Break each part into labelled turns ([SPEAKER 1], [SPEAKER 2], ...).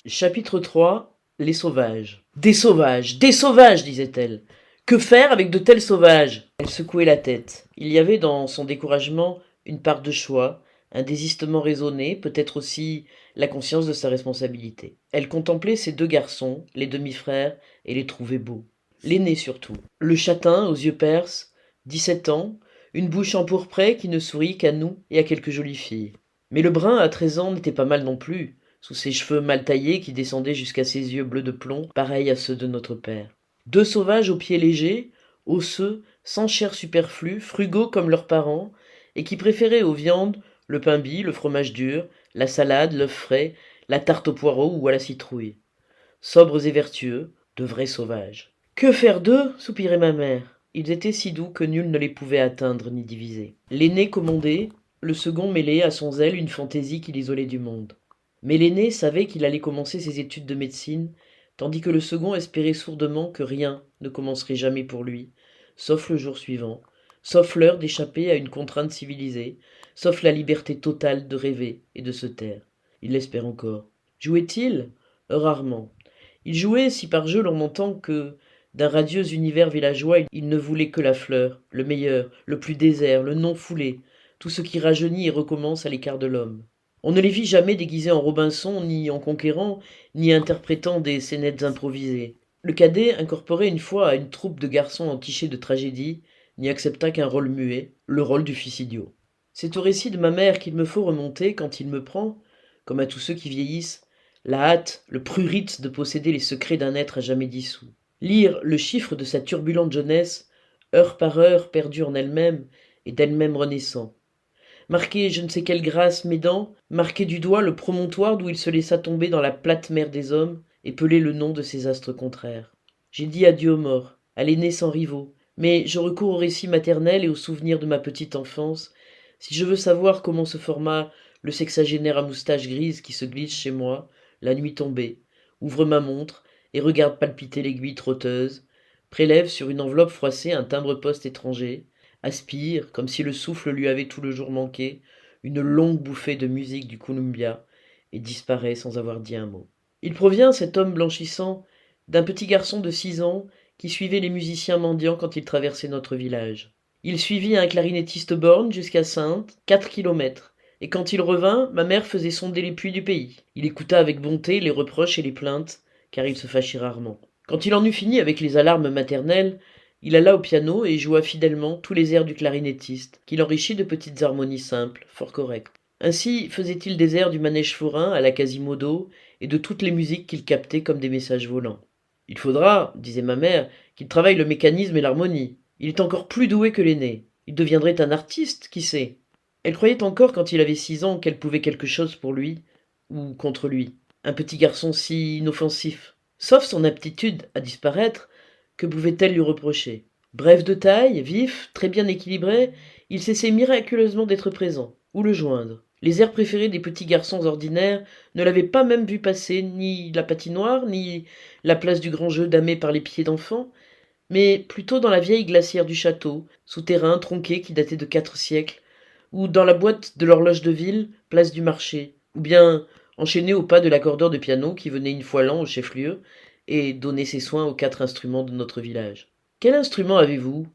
[SPEAKER 1] Chapitre 3. Les sauvages. Des sauvages, disait-elle. Que faire avec de tels sauvages? Elle secouait la tête. Il y avait dans son découragement une part de choix, un désistement raisonné, peut-être aussi la conscience de sa responsabilité. Elle contemplait ses deux garçons, les demi-frères, et les trouvait beaux. L'aîné surtout. Le châtain, aux yeux perses, 17 ans, une bouche empourprée qui ne sourit qu'à nous et à quelques jolies filles. Mais le brun, à 13 ans, n'était pas mal non plus, sous ses cheveux mal taillés qui descendaient jusqu'à ses yeux bleus de plomb, pareils à ceux de notre père. Deux sauvages aux pieds légers, osseux, sans chair superflue, frugaux comme leurs parents, et qui préféraient aux viandes le pain bis, le fromage dur, la salade, l'œuf frais, la tarte aux poireaux ou à la citrouille. Sobres et vertueux, de vrais sauvages. Que faire d'eux? Soupirait ma mère. Ils étaient si doux que nul ne les pouvait atteindre ni diviser. L'aîné commandait, le second mêlait à son zèle une fantaisie qui l'isolait du monde. Mais l'aîné savait qu'il allait commencer ses études de médecine, tandis que le second espérait sourdement que rien ne commencerait jamais pour lui, sauf le jour suivant, sauf l'heure d'échapper à une contrainte civilisée, sauf la liberté totale de rêver et de se taire. Il l'espère encore. Jouait-il? Rarement. Il jouait si par jeu l'on entend que, d'un radieux univers villageois, il ne voulait que la fleur, le meilleur, le plus désert, le non foulé, tout ce qui rajeunit et recommence à l'écart de l'homme. On ne les vit jamais déguisés en Robinson, ni en conquérants, ni interprétant des scénettes improvisées. Le cadet, incorporé une fois à une troupe de garçons entichés de tragédie, n'y accepta qu'un rôle muet, le rôle du fils idiot. C'est au récit de ma mère qu'il me faut remonter quand il me prend, comme à tous ceux qui vieillissent, la hâte, le prurite de posséder les secrets d'un être à jamais dissous. Lire le chiffre de sa turbulente jeunesse, heure par heure perdue en elle-même et d'elle-même renaissant. Marquer je ne sais quelle grâce m'aidant, marquer du doigt le promontoire d'où il se laissa tomber dans la plate mer des hommes, et peler le nom de ses astres contraires. J'ai dit adieu aux morts, à l'aîné sans rivaux, mais je recours au récit maternel et aux souvenirs de ma petite enfance, si je veux savoir comment se forma le sexagénaire à moustache grise qui se glisse chez moi, la nuit tombée, ouvre ma montre et regarde palpiter l'aiguille trotteuse, prélève sur une enveloppe froissée un timbre-poste étranger, aspire, comme si le souffle lui avait tout le jour manqué, une longue bouffée de musique du Columbia, et disparaît sans avoir dit un mot. Il provient, cet homme blanchissant, d'un petit garçon de 6 ans qui suivait les musiciens mendiants quand ils traversaient notre village. Il suivit un clarinettiste borgne jusqu'à Saintes, 4 kilomètres, et quand il revint, ma mère faisait sonder les puits du pays. Il écouta avec bonté les reproches et les plaintes, car il se fâchait rarement. Quand il en eut fini avec les alarmes maternelles, il alla au piano et joua fidèlement tous les airs du clarinettiste, qu'il enrichit de petites harmonies simples, fort correctes. Ainsi faisait-il des airs du manège forain à la Quasimodo et de toutes les musiques qu'il captait comme des messages volants. Il faudra, disait ma mère, qu'il travaille le mécanisme et l'harmonie. Il est encore plus doué que l'aîné. Il deviendrait un artiste, qui sait? Elle croyait encore, quand il avait 6 ans, qu'elle pouvait quelque chose pour lui, ou contre lui. Un petit garçon si inoffensif. Sauf son aptitude à disparaître, que pouvait-elle lui reprocher? Bref de taille, vif, très bien équilibré, il cessait miraculeusement d'être présent. Où le joindre? Les airs préférés des petits garçons ordinaires ne l'avaient pas même vu passer, ni la patinoire, ni la place du grand jeu damée par les pieds d'enfants, mais plutôt dans la vieille glacière du château, souterrain tronqué qui datait de 4 siècles, ou dans la boîte de l'horloge de ville, place du marché, ou bien enchaîné au pas de l'accordeur de piano qui venait une fois l'an au chef-lieu et donnait ses soins aux 4 instruments de notre village. Quel instrument avez-vous?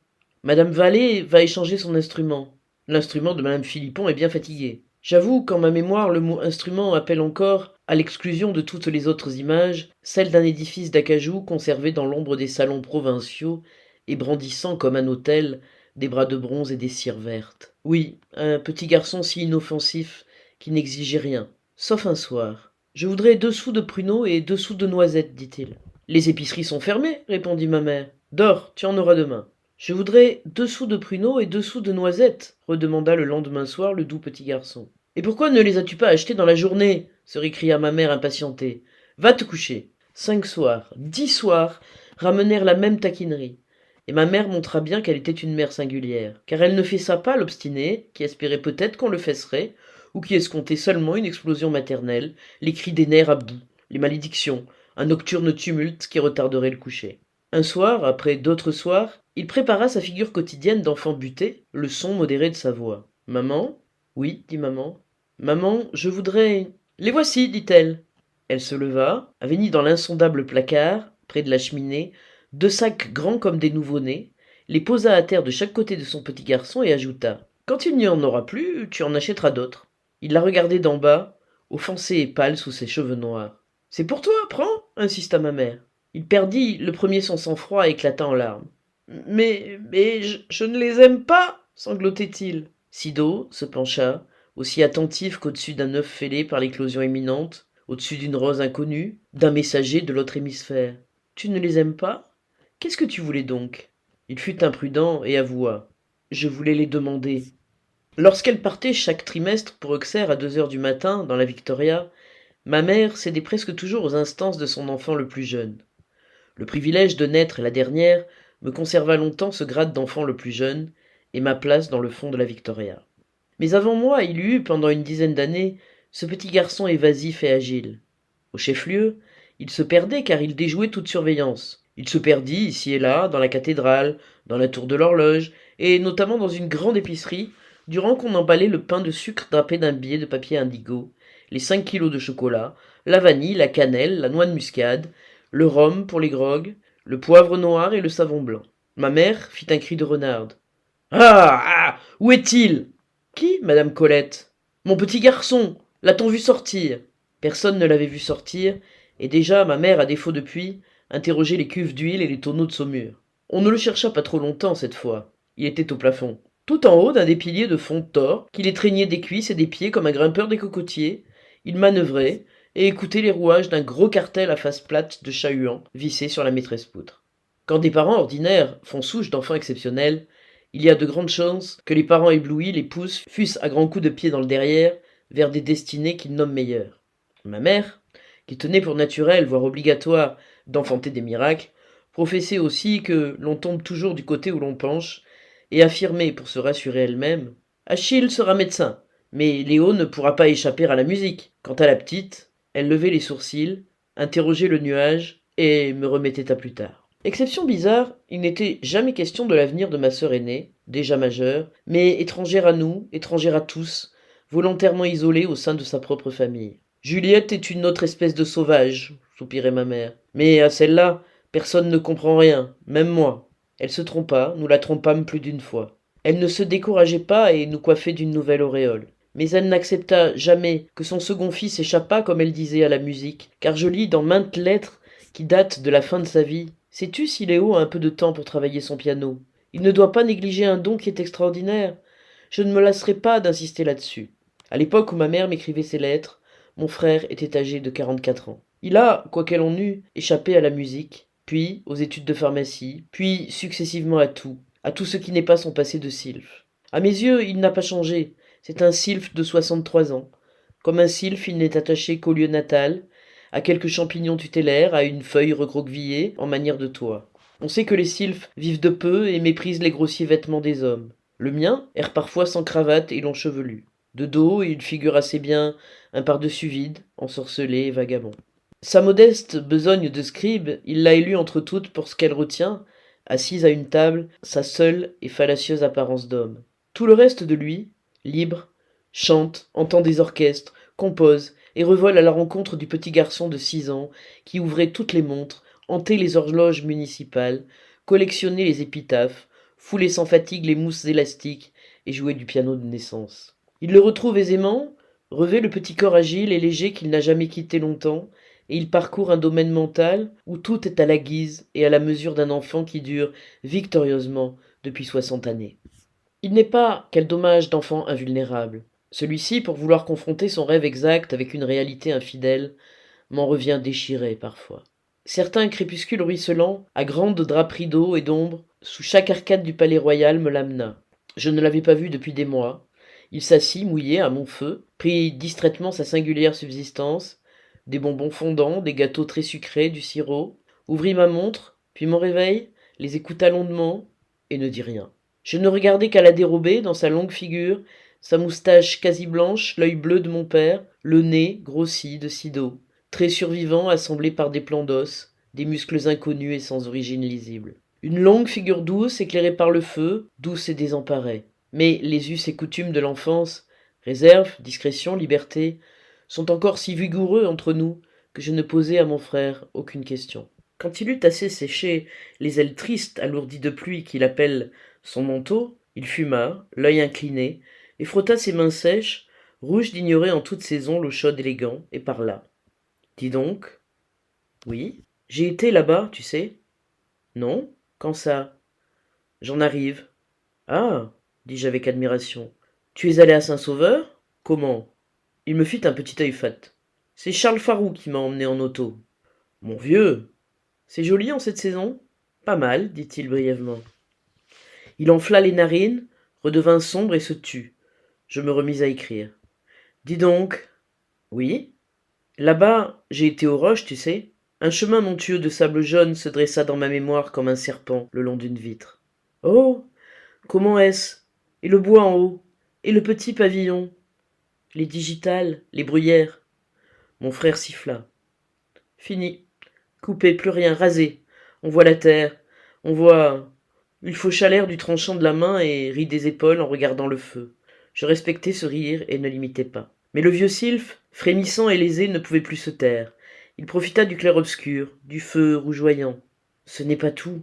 [SPEAKER 1] Madame Vallée va échanger son instrument. L'instrument de madame Philippon est bien fatigué. J'avoue qu'en ma mémoire le mot instrument appelle encore, à l'exclusion de toutes les autres images, celle d'un édifice d'acajou conservé dans l'ombre des salons provinciaux et brandissant comme un autel des bras de bronze et des cires vertes. Oui, un petit garçon si inoffensif qui n'exigeait rien, sauf un soir. Je voudrais 2 sous de pruneaux et 2 sous de noisettes, dit-il. Les épiceries sont fermées, répondit ma mère. Dors, tu en auras demain. Je voudrais 2 sous de pruneaux et 2 sous de noisettes, redemanda le lendemain soir le doux petit garçon. Et pourquoi ne les as-tu pas achetés dans la journée? Se récria ma mère impatientée. Va te coucher. 5 soirs, 10 soirs ramenèrent la même taquinerie. Et ma mère montra bien qu'elle était une mère singulière, car elle ne fessa pas l'obstiné, qui espérait peut-être qu'on le fesserait, ou qui escomptait seulement une explosion maternelle, les cris des nerfs à bout, les malédictions, un nocturne tumulte qui retarderait le coucher. Un soir, après d'autres soirs, il prépara sa figure quotidienne d'enfant buté, le son modéré de sa voix. Maman? Oui, dit maman. Maman, je voudrais. Les voici, dit-elle. Elle se leva, avait dans l'insondable placard, près de la cheminée, 2 sacs grands comme des nouveau-nés, les posa à terre de chaque côté de son petit garçon et ajouta: Quand il n'y en aura plus, tu en achèteras d'autres. Il la regardait d'en bas, offensé et pâle sous ses cheveux noirs. C'est pour toi, prends, insista ma mère. Il perdit le premier son sang-froid et éclata en larmes. Mais je ne les aime pas, sanglotait-il. Sido se pencha, aussi attentif qu'au-dessus d'un œuf fêlé par l'éclosion imminente, au-dessus d'une rose inconnue, d'un messager de l'autre hémisphère. Tu ne les aimes pas? Qu'est-ce que tu voulais donc? Il fut imprudent et avoua. Je voulais les demander. Lorsqu'elle partait chaque trimestre pour Auxerre à 2 heures du matin, dans la Victoria, ma mère cédait presque toujours aux instances de son enfant le plus jeune. Le privilège de naître la dernière me conserva longtemps ce grade d'enfant le plus jeune et ma place dans le fond de la Victoria. Mais avant moi, il y eut, pendant une dizaine d'années, ce petit garçon évasif et agile. Au chef-lieu, il se perdait car il déjouait toute surveillance. Il se perdit ici et là, dans la cathédrale, dans la tour de l'horloge, et notamment dans une grande épicerie, durant qu'on emballait le pain de sucre drapé d'un billet de papier indigo, les 5 kilos de chocolat, la vanille, la cannelle, la noix de muscade, le rhum pour les grogues, le poivre noir et le savon blanc. Ma mère fit un cri de renarde. Ah! Ah! Où est-il? Qui, madame Colette? Mon petit garçon! L'a-t-on vu sortir? Personne ne l'avait vu sortir, et déjà ma mère, à défaut de puits, interrogeait les cuves d'huile et les tonneaux de saumure. On ne le chercha pas trop longtemps cette fois. Il était au plafond. Tout en haut d'un des piliers de fonte d'or, qui l'étreignait des cuisses et des pieds comme un grimpeur des cocotiers, il manœuvrait et écoutait les rouages d'un gros cartel à face plate de chat-huant vissé sur la maîtresse-poutre. Quand des parents ordinaires font souche d'enfants exceptionnels, il y a de grandes chances que les parents éblouis les poussent, fût-ce à grands coups de pied dans le derrière, vers des destinées qu'ils nomment meilleures. Ma mère, qui tenait pour naturel, voire obligatoire, d'enfanter des miracles, professait aussi que l'on tombe toujours du côté où l'on penche, et affirmait, pour se rassurer elle-même, Achille sera médecin, mais Léo ne pourra pas échapper à la musique. Quant à la petite, elle levait les sourcils, interrogeait le nuage, et me remettait à plus tard. Exception bizarre, il n'était jamais question de l'avenir de ma sœur aînée, déjà majeure, mais étrangère à nous, étrangère à tous, volontairement isolée au sein de sa propre famille. Juliette est une autre espèce de sauvage, soupirait ma mère. Mais à celle-là, personne ne comprend rien, même moi. Elle se trompa, nous la trompâmes plus d'une fois. Elle ne se décourageait pas et nous coiffait d'une nouvelle auréole. Mais elle n'accepta jamais que son second fils échappât, comme elle disait, à la musique, car je lis dans maintes lettres qui datent de la fin de sa vie. Sais-tu si Léo a un peu de temps pour travailler son piano? Il ne doit pas négliger un don qui est extraordinaire. Je ne me lasserai pas d'insister là-dessus. À l'époque où ma mère m'écrivait ces lettres, mon frère était âgé de 44 ans. Il a, quoiqu'elle en eût, échappé à la musique, puis aux études de pharmacie, puis successivement à tout ce qui n'est pas son passé de sylphe. À mes yeux, il n'a pas changé. C'est un sylphe de 63 ans. Comme un sylphe, il n'est attaché qu'au lieu natal, à quelques champignons tutélaires, à une feuille recroquevillée en manière de toit. On sait que les sylphes vivent de peu et méprisent les grossiers vêtements des hommes. Le mien erre parfois sans cravate et long chevelu. De dos, il figure assez bien un par-dessus vide, ensorcelé et vagabond. Sa modeste besogne de scribe, il l'a élue entre toutes pour ce qu'elle retient, assise à une table, sa seule et fallacieuse apparence d'homme. Tout le reste de lui, libre, chante, entend des orchestres, compose et revole à la rencontre du petit garçon de 6 ans qui ouvrait toutes les montres, hantait les horloges municipales, collectionnait les épitaphes, foulait sans fatigue les mousses élastiques et jouait du piano de naissance. Il le retrouve aisément, revêt le petit corps agile et léger qu'il n'a jamais quitté longtemps, et il parcourt un domaine mental où tout est à la guise et à la mesure d'un enfant qui dure victorieusement depuis 60 années. Il n'est pas, quel dommage, d'enfant invulnérable. Celui-ci, pour vouloir confronter son rêve exact avec une réalité infidèle, m'en revient déchiré parfois. Certains crépuscules ruisselants, à grandes draperies d'eau et d'ombre, sous chaque arcade du palais royal me l'amena. Je ne l'avais pas vu depuis des mois. Il s'assit, mouillé, à mon feu, prit distraitement sa singulière subsistance, des bonbons fondants, des gâteaux très sucrés, du sirop, ouvrit ma montre, puis mon réveil, les écouta longuement, et ne dit rien. Je ne regardais qu'à la dérobée, dans sa longue figure, sa moustache quasi blanche, l'œil bleu de mon père, le nez grossi de Sido, traits survivants assemblés par des plans d'os, des muscles inconnus et sans origine lisible. Une longue figure douce, éclairée par le feu, douce et désemparée. Mais les us et coutumes de l'enfance, réserve, discrétion, liberté, sont encore si vigoureux entre nous que je ne posai à mon frère aucune question. Quand il eut assez séché les ailes tristes alourdies de pluie qu'il appelle son manteau, il fuma, l'œil incliné, et frotta ses mains sèches, rouges d'ignorer en toute saison l'eau chaude et les gants, et parla. Dis donc. Oui. J'ai été là-bas, tu sais. Non. Quand ça? J'en arrive. Ah, dis-je avec admiration. Tu es allé à Saint-Sauveur? Comment? Il me fit un petit œil fat. C'est Charles Farou qui m'a emmené en auto. Mon vieux! C'est joli en cette saison? Pas mal, dit-il brièvement. Il enfla les narines, redevint sombre et se tut. Je me remis à écrire. Dis donc. Oui? Là-bas, j'ai été aux roches, tu sais. Un chemin montueux de sable jaune se dressa dans ma mémoire comme un serpent le long d'une vitre. Oh! Comment est-ce? Et le bois en haut? Et le petit pavillon? Les digitales, les bruyères? Mon frère siffla. Fini. Coupé, plus rien, rasé. On voit la terre. On voit. Il faucha l'air du tranchant de la main et rit des épaules en regardant le feu. Je respectais ce rire et ne l'imitais pas. Mais le vieux sylphe, frémissant et lésé, ne pouvait plus se taire. Il profita du clair-obscur, du feu rougeoyant. Ce n'est pas tout.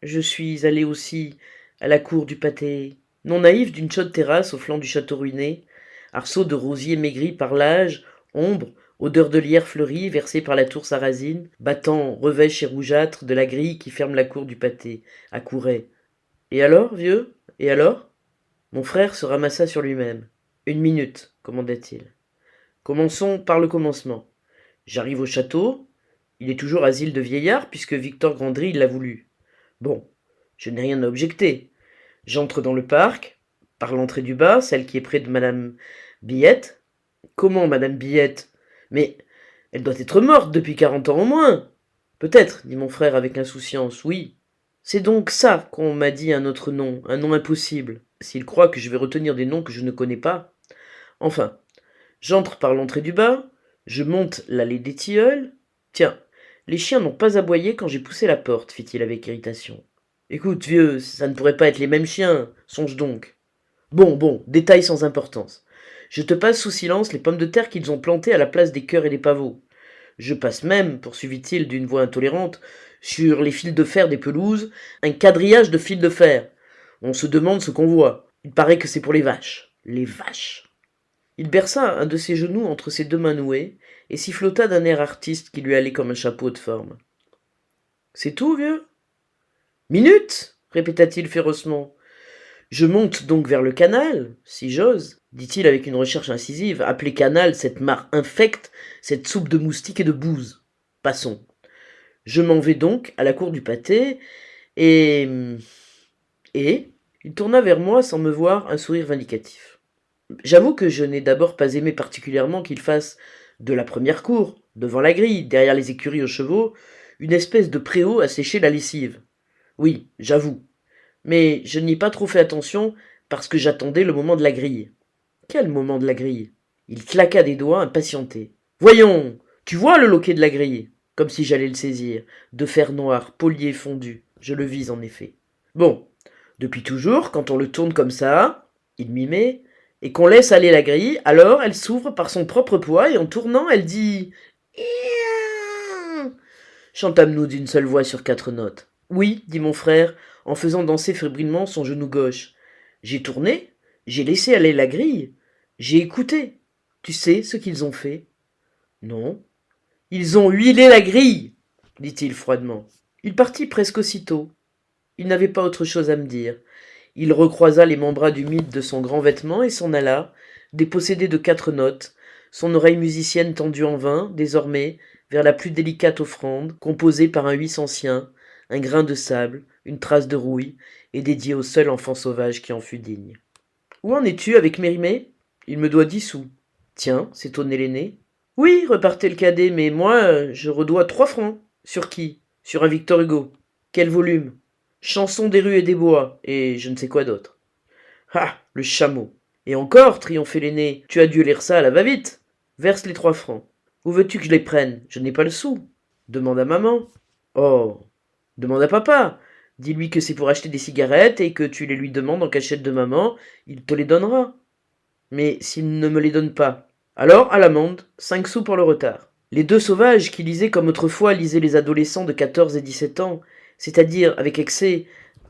[SPEAKER 1] Je suis allé aussi à la cour du pâté, non naïf d'une chaude terrasse au flanc du château ruiné, arceau de rosiers maigris par l'âge, ombre, odeur de lierre fleurie versée par la tour sarrasine, battant revêche et rougeâtre de la grille qui ferme la cour du pâté, accourait. Et alors, vieux? Et alors? Mon frère se ramassa sur lui-même. Une minute, commanda-t-il. Commençons par le commencement. J'arrive au château. Il est toujours asile de vieillards, puisque Victor Grandry l'a voulu. Bon, je n'ai rien à objecter. J'entre dans le parc, par l'entrée du bas, celle qui est près de madame Billette. Comment, madame Billette? Mais elle doit être morte depuis 40 ans au moins. Peut-être, dit mon frère avec insouciance, oui. C'est donc ça qu'on m'a dit un autre nom, un nom impossible. S'il croit que je vais retenir des noms que je ne connais pas. Enfin, j'entre par l'entrée du bas, je monte l'allée des tilleuls. Tiens, les chiens n'ont pas aboyé quand j'ai poussé la porte, fit-il avec irritation. Écoute, vieux, ça ne pourrait pas être les mêmes chiens, songe donc. Bon, détail sans importance. Je te passe sous silence les pommes de terre qu'ils ont plantées à la place des cœurs et des pavots. Je passe même, poursuivit-il d'une voix intolérante, sur les fils de fer des pelouses, un quadrillage de fils de fer. On se demande ce qu'on voit. Il paraît que c'est pour les vaches. Les vaches. Il berça un de ses genoux entre ses deux mains nouées et sifflota d'un air artiste qui lui allait comme un chapeau de forme. C'est tout, vieux? Minute, répéta-t-il férocement. Je monte donc vers le canal, si j'ose, dit-il avec une recherche incisive, appeler canal cette mare infecte, cette soupe de moustiques et de bouse. Passons. Je m'en vais donc à la cour du pâté, et... Il tourna vers moi sans me voir un sourire vindicatif. J'avoue que je n'ai d'abord pas aimé particulièrement qu'il fasse de la première cour, devant la grille, derrière les écuries aux chevaux, une espèce de préau à sécher la lessive. Oui, j'avoue. Mais je n'y ai pas trop fait attention parce que j'attendais le moment de la grille. Quel moment de la grille? Il claqua des doigts, impatienté. Voyons, tu vois le loquet de la grille? Comme si j'allais le saisir. De fer noir, poli et fondu. Je le vise en effet. Bon, depuis toujours, quand on le tourne comme ça, il mimait, et qu'on laisse aller la grille, alors elle s'ouvre par son propre poids, et en tournant, elle dit chantâmes-nous d'une seule voix sur 4 notes. Oui, dit mon frère, en faisant danser fébrilement son genou gauche. J'ai tourné, j'ai laissé aller la grille, j'ai écouté. Tu sais ce qu'ils ont fait? Non. Ils ont huilé la grille, dit-il froidement. Il partit presque aussitôt. Il n'avait pas autre chose à me dire. Il recroisa les membranes humides de son grand vêtement et s'en alla, dépossédé de 4 notes, son oreille musicienne tendue en vain, désormais, vers la plus délicate offrande, composée par un 800 un grain de sable, une trace de rouille, et dédiée au seul enfant sauvage qui en fut digne. Où en es-tu avec Mérimée? Il me doit 10 sous. Tiens, s'étonnait l'aîné. Oui, repartait le cadet, mais moi, je redois 3 francs. Sur qui? Sur un Victor Hugo. Quel volume? Chansons des rues et des bois, et je ne sais quoi d'autre. Ah, le chameau. Et encore, triomphait l'aîné, tu as dû lire ça à la va-vite. Verse les 3 francs. Où veux-tu que je les prenne? Je n'ai pas le sou. Demande à maman. Oh, demande à papa. Dis-lui que c'est pour acheter des cigarettes et que tu les lui demandes en cachette de maman, il te les donnera. Mais s'il ne me les donne pas, alors à l'amende, 5 sous pour le retard. Les deux sauvages qui lisaient comme autrefois lisaient les adolescents de 14 et 17 ans, c'est-à-dire avec excès,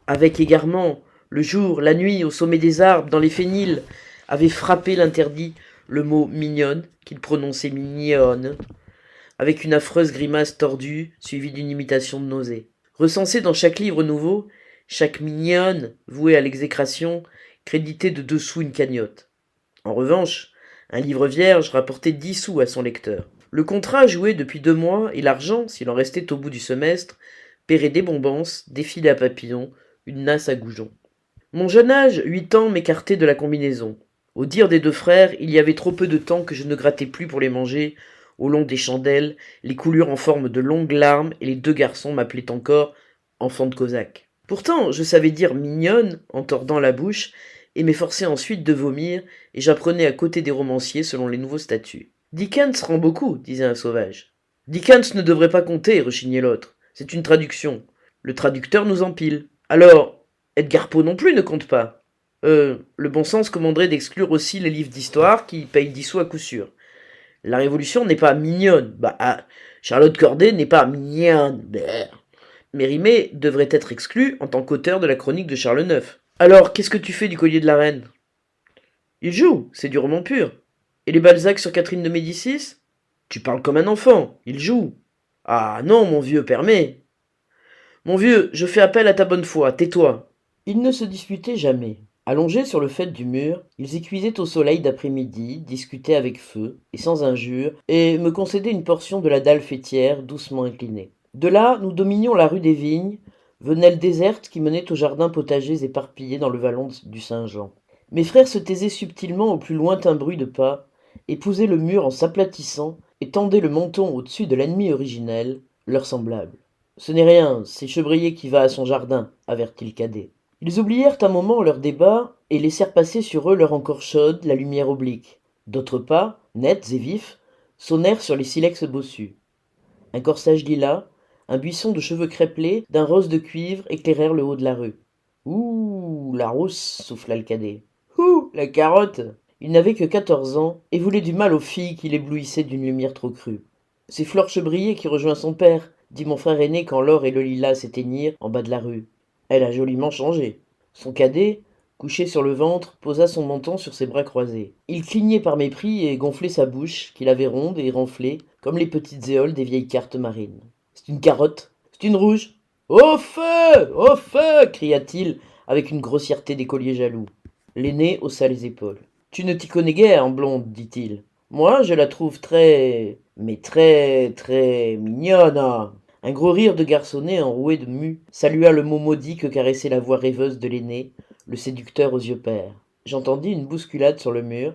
[SPEAKER 1] avec égarement, le jour, la nuit, au sommet des arbres, dans les fenils, avaient frappé l'interdit, le mot mignonne, qu'ils prononçaient mignonne, avec une affreuse grimace tordue, suivie d'une imitation de nausée. Recensée dans chaque livre nouveau, chaque mignonne, vouée à l'exécration, créditait de 2 sous une cagnotte. En revanche, un livre vierge rapportait 10 sous à son lecteur. Le contrat joué depuis 2 mois, et l'argent, s'il en restait au bout du semestre, paierait des bonbonces, des filets à papillons, une nasse à goujons. Mon jeune âge, 8 ans, m'écartait de la combinaison. Au dire des deux frères, il y avait trop peu de temps que je ne grattais plus pour les manger, au long des chandelles, les coulures en forme de longues larmes, et les 2 garçons m'appelaient encore enfant de cosaque. Pourtant, je savais dire mignonne en tordant la bouche, et m'efforçais ensuite de vomir, et j'apprenais à côté des romanciers selon les nouveaux statuts. Dickens rend beaucoup, disait un sauvage. Dickens ne devrait pas compter, rechignait l'autre. C'est une traduction. Le traducteur nous empile. Alors, Edgar Poe non plus ne compte pas. Le bon sens commanderait d'exclure aussi les livres d'histoire qui payent 10 sous à coup sûr. La Révolution n'est pas mignonne. Charlotte Corday n'est pas mignonne. Mérimée devrait être exclu en tant qu'auteur de la chronique de Charles IX. Alors, qu'est-ce que tu fais du collier de la reine? Il joue, c'est du roman pur. Et les Balzac sur Catherine de Médicis? Tu parles comme un enfant, il joue. Ah non, mon vieux, permets. Mon vieux, je fais appel à ta bonne foi, tais-toi. Ils ne se disputaient jamais. Allongés sur le faîte du mur, ils y cuisaient au soleil d'après-midi, discutaient avec feu, et sans injure, et me concédaient une portion de la dalle faîtière doucement inclinée. De là, nous dominions la rue des Vignes, venelle déserte qui menait aux jardins potagers éparpillés dans le vallon du Saint-Jean. Mes frères se taisaient subtilement au plus lointain bruit de pas, épousaient le mur en s'aplatissant, et tendaient le menton au-dessus de l'ennemi originel, leur semblable. Ce n'est rien, c'est Chebrier qui va à son jardin, avertit le cadet. Ils oublièrent un moment leur débat et laissèrent passer sur eux l'heure encore chaude, la lumière oblique. D'autres pas, nets et vifs, sonnèrent sur les silex bossus. Un corsage lilas, un buisson de cheveux crêpelés, d'un rose de cuivre éclairèrent le haut de la rue. Ouh, la rousse, souffla le cadet. Ouh, la carotte. Il n'avait que 14 ans et voulait du mal aux filles qui l'éblouissaient d'une lumière trop crue. C'est Flore Chebrier qui rejoint son père, dit mon frère aîné quand l'or et le lilas s'éteignirent en bas de la rue. Elle a joliment changé. Son cadet, couché sur le ventre, posa son menton sur ses bras croisés. Il clignait par mépris et gonflait sa bouche, qu'il avait ronde et renflée, comme les petites éoles des vieilles cartes marines. C'est une carotte, c'est une rouge. Au feu! Au feu! Cria-t-il, avec une grossièreté d'écolier jaloux. L'aîné haussa les épaules. Tu ne t'y connais guère en blonde, dit-il. Moi, je la trouve mais très mignonne. Un gros rire de garçonnet enroué de mue salua le mot maudit que caressait la voix rêveuse de l'aîné, le séducteur aux yeux pères. J'entendis une bousculade sur le mur,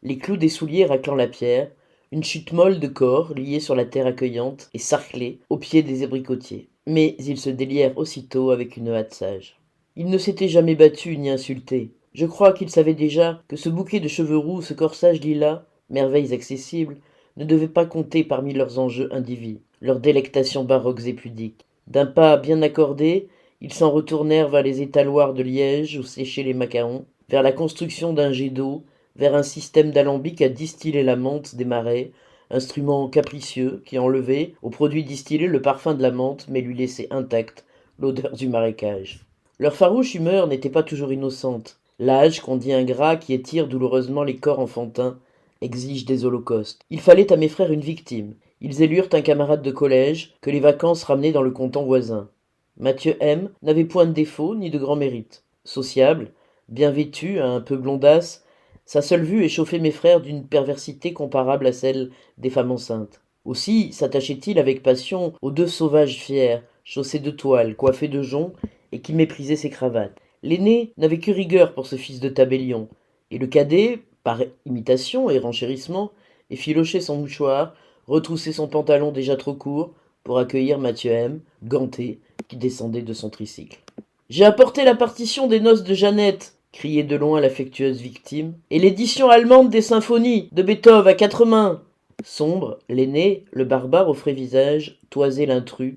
[SPEAKER 1] les clous des souliers raclant la pierre, une chute molle de corps liés sur la terre accueillante et sarclés au pied des abricotiers. Mais ils se délièrent aussitôt avec une hâte sage. Ils ne s'étaient jamais battus ni insultés. Je crois qu'ils savaient déjà que ce bouquet de cheveux roux, ce corsage lilas, merveilles accessibles, ne devait pas compter parmi leurs enjeux indivis, leurs délectations baroques et pudiques. D'un pas bien accordé, ils s'en retournèrent vers les étaloirs de liège où séchaient les macarons, vers la construction d'un jet d'eau, vers un système d'alambic à distiller la menthe des marais, instrument capricieux qui enlevait au produit distillé le parfum de la menthe mais lui laissait intacte l'odeur du marécage. Leur farouche humeur n'était pas toujours innocente. L'âge, qu'on dit ingrat, qui étire douloureusement les corps enfantins, exige des holocaustes. Il fallait à mes frères une victime. Ils élurent un camarade de collège que les vacances ramenaient dans le canton voisin. Mathieu M. n'avait point de défaut ni de grand mérite. Sociable, bien vêtu, un peu blondasse, sa seule vue échauffait mes frères d'une perversité comparable à celle des femmes enceintes. Aussi s'attachait-il avec passion aux 2 sauvages fiers, chaussés de toile, coiffés de joncs, et qui méprisaient ses cravates. L'aîné n'avait que rigueur pour ce fils de tabellion, et le cadet, par imitation et renchérissement, effilochait son mouchoir, retroussait son pantalon déjà trop court, pour accueillir Mathieu M., ganté, qui descendait de son tricycle. « J'ai apporté la partition des noces de Jeannette !» criait de loin l'affectueuse victime, « et l'édition allemande des symphonies, de Beethoven à 4 mains !» Sombre, l'aîné, le barbare au frais visage, toisait l'intrus,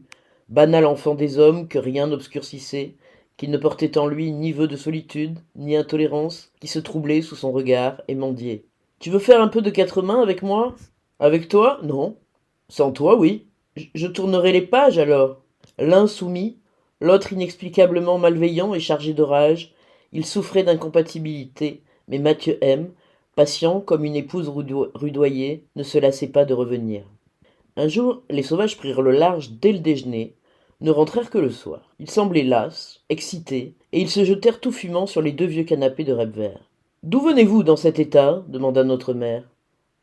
[SPEAKER 1] banal enfant des hommes que rien n'obscurcissait, qu'il ne portait en lui ni vœu de solitude, ni intolérance, qui se troublait sous son regard et mendiait. « Tu veux faire un peu de 4 mains avec moi ? Avec toi ? Non. Sans toi, oui. Je tournerai les pages alors. L'un soumis, l'autre inexplicablement malveillant et chargé de rage. Ils souffraient d'incompatibilité, mais Mathieu M., patient comme une épouse rudoyée, ne se lassait pas de revenir. Un jour, les sauvages prirent le large dès le déjeuner, ne rentrèrent que le soir. Ils semblaient las, excités, et ils se jetèrent tout fumant sur les deux vieux canapés de rêve vert. D'où venez-vous dans cet état demanda notre mère.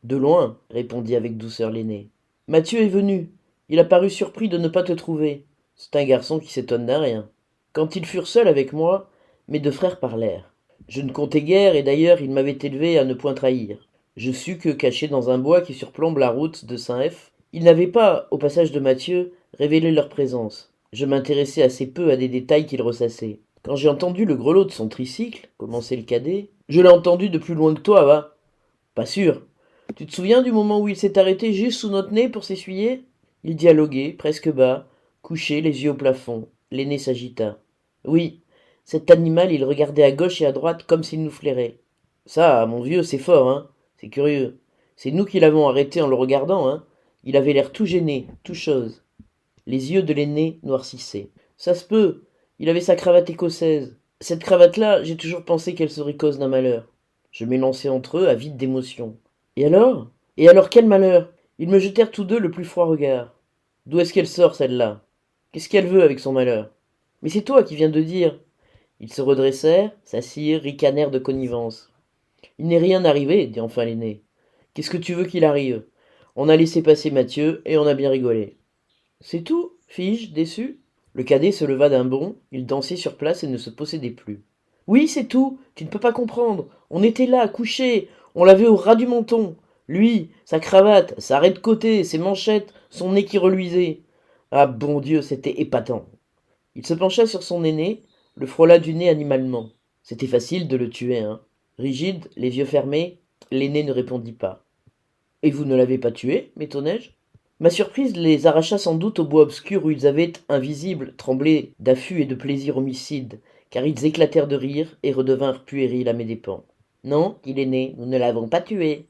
[SPEAKER 1] De loin, répondit avec douceur l'aîné. Mathieu est venu. Il a paru surpris de ne pas te trouver. C'est un garçon qui s'étonne d'un rien. Quand ils furent seuls avec moi, mes deux frères parlèrent. Je ne comptais guère, et d'ailleurs ils m'avaient élevé à ne point trahir. Je sus que, caché dans un bois qui surplombe la route de Saint-F, ils n'avaient pas, au passage de Mathieu, révélé leur présence. Je m'intéressais assez peu à des détails qu'ils ressassaient. Quand j'ai entendu le grelot de son tricycle, commençait le cadet, je l'ai entendu de plus loin que toi, va. Pas sûr. Tu te souviens du moment où il s'est arrêté juste sous notre nez pour s'essuyer? Il dialoguait, presque bas, couché, les yeux au plafond. L'aîné s'agita. Oui, cet animal, il regardait à gauche et à droite comme s'il nous flairait. Ça, mon vieux, c'est fort, hein. C'est curieux. C'est nous qui l'avons arrêté en le regardant, hein. Il avait l'air tout gêné, tout chose. Les yeux de l'aîné noircissaient. Ça se peut. Il avait sa cravate écossaise. Cette cravate-là, j'ai toujours pensé qu'elle serait cause d'un malheur. Je m'élançai entre eux, avide d'émotion. Et alors? Et alors quel malheur? Ils me jetèrent tous deux le plus froid regard. D'où est-ce qu'elle sort, celle-là? Qu'est-ce qu'elle veut avec son malheur? Mais c'est toi qui viens de dire. Ils se redressèrent, s'assirent, ricanèrent de connivence. Il n'est rien arrivé, dit enfin l'aîné. Qu'est-ce que tu veux qu'il arrive? On a laissé passer Mathieu, et on a bien rigolé. C'est tout? Fis-je, déçu. Le cadet se leva d'un bond, il dansait sur place et ne se possédait plus. Oui, c'est tout, tu ne peux pas comprendre. On était là, couchés, on l'avait au ras du menton. Lui, sa cravate, sa raie de côté, ses manchettes, son nez qui reluisait. Ah bon Dieu, c'était épatant. Il se pencha sur son aîné, le frôla du nez animalement. C'était facile de le tuer, hein. Rigide, les yeux fermés, l'aîné ne répondit pas. Et vous ne l'avez pas tué, m'étonnai-je. Ma surprise les arracha sans doute au bois obscur où ils avaient, invisibles, tremblé d'affût et de plaisir homicide, car ils éclatèrent de rire et redevinrent puérils à mes dépens. Non, dit l'aîné, nous ne l'avons pas tué.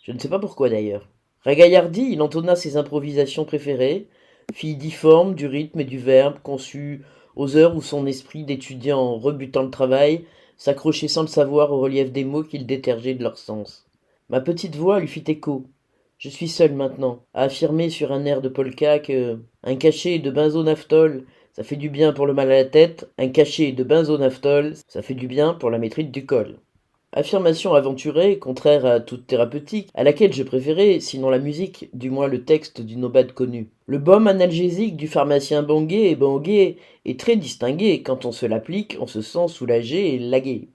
[SPEAKER 1] Je ne sais pas pourquoi d'ailleurs. Ragaillardi, il entonna ses improvisations préférées, fille difforme du rythme et du verbe, conçu aux heures où son esprit d'étudiant rebutant le travail s'accrochait sans le savoir au relief des mots qu'il détergeait de leur sens. Ma petite voix lui fit écho. Je suis seul maintenant, à affirmer sur un air de polka que un cachet de benzonaftol, ça fait du bien pour le mal à la tête, un cachet de benzonaftol, ça fait du bien pour la maîtrise du col. Affirmation aventurée, contraire à toute thérapeutique, à laquelle je préférais, sinon la musique, du moins le texte d'une aubade connue. Le baume analgésique du pharmacien Banguet est très distingué. Quand on se l'applique, on se sent soulagé et lagué.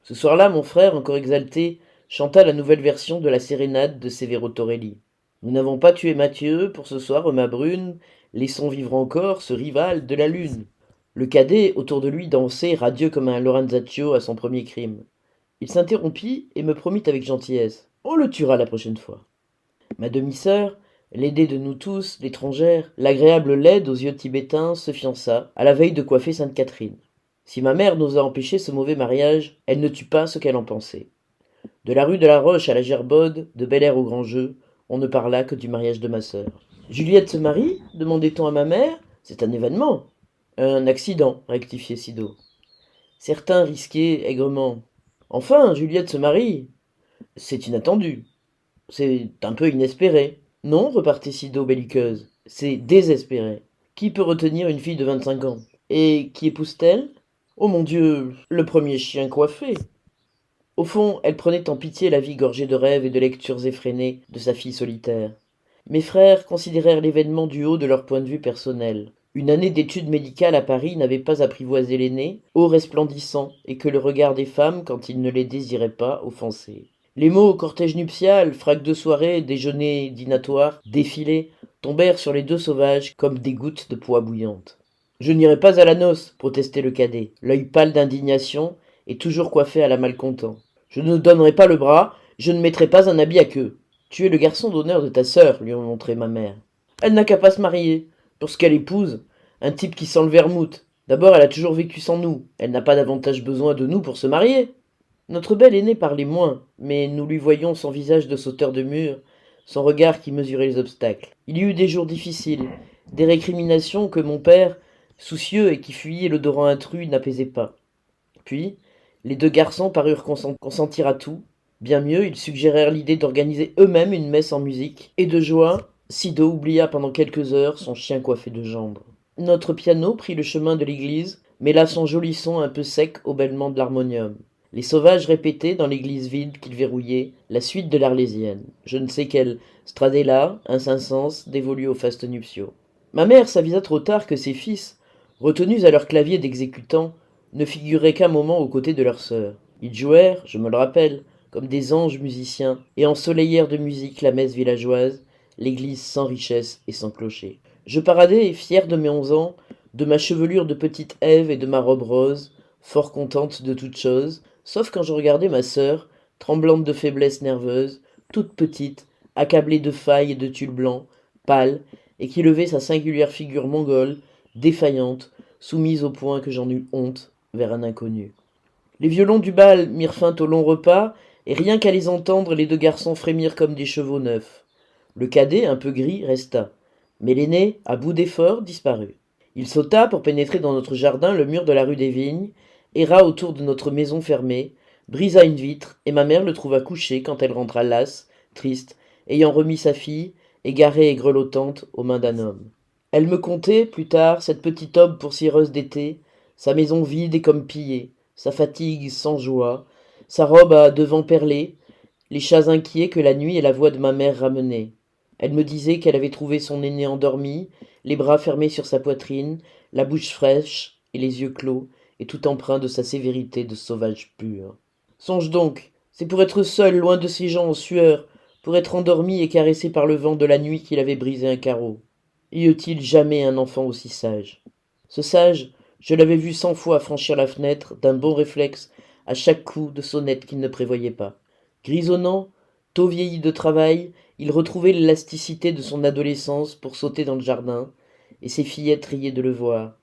[SPEAKER 1] Ce soir-là, mon frère, encore exalté, chanta la nouvelle version de la sérénade de Severo Torelli. Nous n'avons pas tué Mathieu, pour ce soir, ma brune, laissons vivre encore ce rival de la lune. Le cadet, autour de lui, dansait, radieux comme un Lorenzaccio à son premier crime. Il s'interrompit et me promit avec gentillesse. On le tuera la prochaine fois. Ma demi-sœur, l'aidée de nous tous, l'étrangère, l'agréable laide aux yeux tibétains, se fiança, à la veille de coiffer Sainte-Catherine. Si ma mère n'osa empêcher ce mauvais mariage, elle ne tut pas ce qu'elle en pensait. De la rue de la Roche à la Gerbaude, de Bel Air au Grand Jeu, on ne parla que du mariage de ma sœur. Juliette se marie demandait-on à ma mère. C'est un événement. Un accident, rectifiait Sido. Certains risquaient aigrement. Enfin, Juliette se marie. C'est inattendu. C'est un peu inespéré. Non, repartit Sido belliqueuse. C'est désespéré. Qui peut retenir une fille de 25 ans? Et qui épouse-t-elle? Oh mon Dieu, le premier chien coiffé. Au fond, elle prenait en pitié la vie gorgée de rêves et de lectures effrénées de sa fille solitaire. Mes frères considérèrent l'événement du haut de leur point de vue personnel. Une année d'études médicales à Paris n'avait pas apprivoisé l'aîné, haut resplendissant, et que le regard des femmes, quand il ne les désirait pas, offensait. Les mots cortège nuptial, frac de soirée, déjeuner dînatoire, défilé, tombèrent sur les deux sauvages comme des gouttes de poix bouillante. Je n'irai pas à la noce, protestait le cadet, l'œil pâle d'indignation, et toujours coiffé à la malcontent. Je ne donnerai pas le bras, je ne mettrai pas un habit à queue. Tu es le garçon d'honneur de ta sœur, lui montrait ma mère. Elle n'a qu'à pas se marier. Pour ce qu'elle épouse, un type qui sent le vermouth. D'abord, elle a toujours vécu sans nous. Elle n'a pas davantage besoin de nous pour se marier. Notre belle aînée parlait moins, mais nous lui voyions son visage de sauteur de mur, son regard qui mesurait les obstacles. Il y eut des jours difficiles, des récriminations que mon père, soucieux et qui fuyait l'odorant intrus, n'apaisait pas. Puis, les deux garçons parurent consentir à tout. Bien mieux, ils suggérèrent l'idée d'organiser eux-mêmes une messe en musique, et de joie, Sido oublia pendant quelques heures son chien coiffé de gendre. Notre piano prit le chemin de l'église, mêla son joli son un peu sec au bêlement de l'harmonium. Les sauvages répétaient, dans l'église vide qu'ils verrouillaient, la suite de l'Arlésienne, je ne sais quelle stradella, un Saint-Saëns dévolu aux fastes nuptiaux. Ma mère s'avisa trop tard que ses fils, retenus à leur clavier d'exécutants, ne figuraient qu'un moment aux côtés de leur sœur. Ils jouèrent, je me le rappelle, comme des anges musiciens, et ensoleillèrent de musique la messe villageoise, l'église sans richesse et sans clocher. Je paradais, fier de mes 11 ans, de ma chevelure de petite Ève et de ma robe rose, fort contente de toutes choses, sauf quand je regardais ma sœur, tremblante de faiblesse nerveuse, toute petite, accablée de failles et de tulle blanc, pâle, et qui levait sa singulière figure mongole, défaillante, soumise au point que j'en eus honte, vers un inconnu. Les violons du bal mirent fin au long repas, et rien qu'à les entendre, les deux garçons frémirent comme des chevaux neufs. Le cadet, un peu gris, resta, mais l'aîné, à bout d'effort, disparut. Il sauta pour pénétrer dans notre jardin le mur de la rue des Vignes, erra autour de notre maison fermée, brisa une vitre, et ma mère le trouva couché quand elle rentra lasse, triste, ayant remis sa fille, égarée et grelottante, aux mains d'un homme. Elle me contait, plus tard, cette petite aube poussiéreuse d'été, sa maison vide et comme pillée, sa fatigue sans joie, sa robe à devants perlés, les chats inquiets que la nuit et la voix de ma mère ramenaient. Elle me disait qu'elle avait trouvé son aîné endormi, les bras fermés sur sa poitrine, la bouche fraîche et les yeux clos, et tout empreint de sa sévérité de sauvage pur. Songe donc, c'est pour être seul, loin de ces gens en sueur, pour être endormi et caressé par le vent de la nuit qu'il avait brisé un carreau. Y eut-il jamais un enfant aussi sage? Ce sage, je l'avais vu 100 fois franchir la fenêtre, d'un bon réflexe, à chaque coup de sonnette qu'il ne prévoyait pas. Grisonnant, tôt vieilli de travail, il retrouvait l'élasticité de son adolescence pour sauter dans le jardin, et ses fillettes riaient de le voir.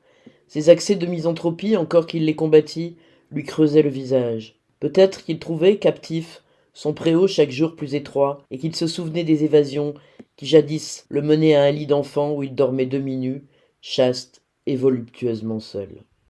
[SPEAKER 1] Ses accès de misanthropie, encore qu'il les combattît, lui creusaient le visage. Peut-être qu'il trouvait, captif, son préau chaque jour plus étroit, et qu'il se souvenait des évasions qui jadis le menaient à un lit d'enfant où il dormait demi-nu, chaste et voluptueusement seul.